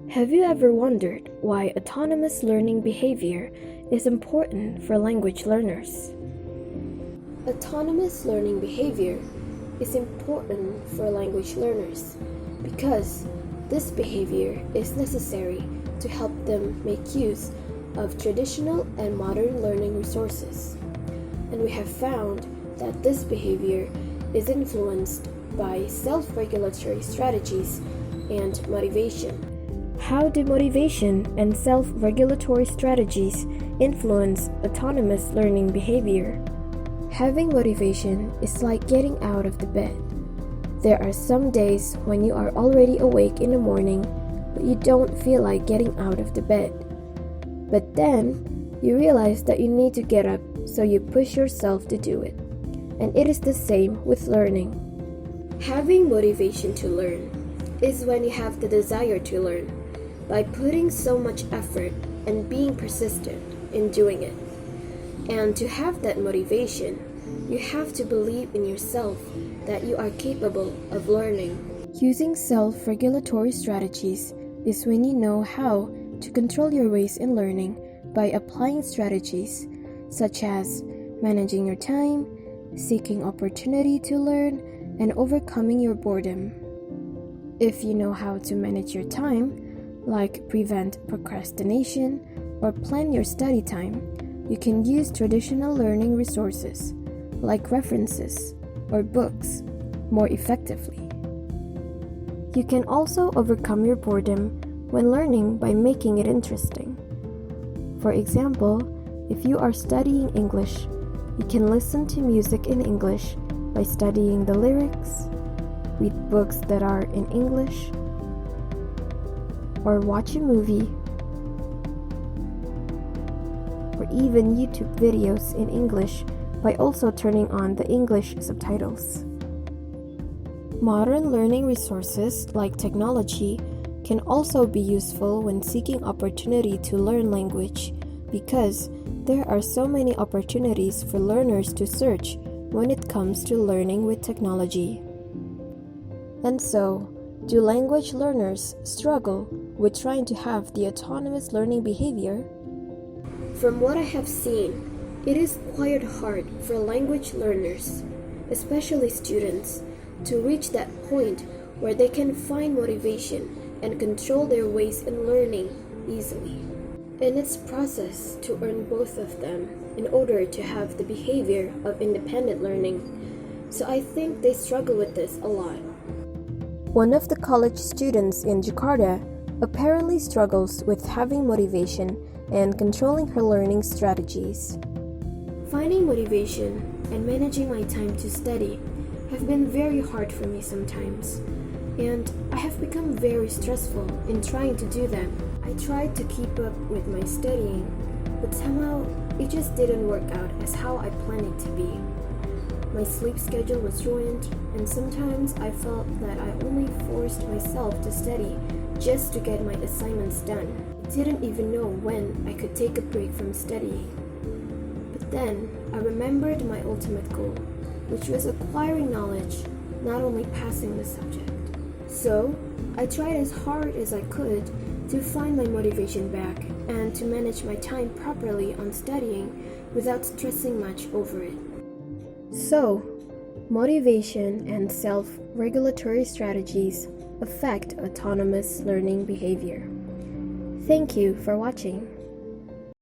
Have you ever wondered why autonomous learning behavior is important for language learners? Autonomous learning behavior is important for language learners because this behavior is necessary to help them make use of traditional and modern learning resources. And we have found that this behavior is influenced by self-regulatory strategies and motivation. How do motivation and self-regulatory strategies influence autonomous learning behavior? Having motivation is like getting out of the bed. There are some days when you are already awake in the morning, but you don't feel like getting out of the bed. But then, you realize that you need to get up, so you push yourself to do it. And it is the same with learning. Having motivation to learn is when you have the desire to learn by putting so much effort and being persistent in doing it. And to have that motivation, you have to believe in yourself that you are capable of learning. Using self-regulatory strategies is when you know how to control your ways in learning by applying strategies such as managing your time, seeking opportunity to learn, and overcoming your boredom. If you know how to manage your time, like prevent procrastination or plan your study time, you can use traditional learning resources like references or books more effectively. You can also overcome your boredom when learning by making it interesting. For example, if you are studying English, you can listen to music in English by studying the lyrics, read books that are in English, or watch a movie, or even YouTube videos in English by also turning on the English subtitles. Modern learning resources like technology can also be useful when seeking opportunity to learn language because there are so many opportunities for learners to search when it comes to learning with technology. And so, do language learners struggle with trying to have the autonomous learning behavior? From what I have seen, it is quite hard for language learners, especially students, to reach that point where they can find motivation and control their ways in learning easily. And it's a process to earn both of them in order to have the behavior of independent learning. So I think they struggle with this a lot. One of the college students in Jakarta apparently struggles with having motivation and controlling her learning strategies. Finding motivation and managing my time to study have been very hard for me sometimes, and I have become very stressful in trying to do them. I tried to keep up with my studying, but somehow it just didn't work out as how I planned it to be. My sleep schedule was ruined, and sometimes I felt that I only forced myself to study just to get my assignments done. I didn't even know when I could take a break from studying. But then I remembered my ultimate goal, which was acquiring knowledge, not only passing the subject. So I tried as hard as I could to find my motivation back and to manage my time properly on studying without stressing much over it. So, motivation and self-regulatory strategies affect autonomous learning behavior. Thank you for watching.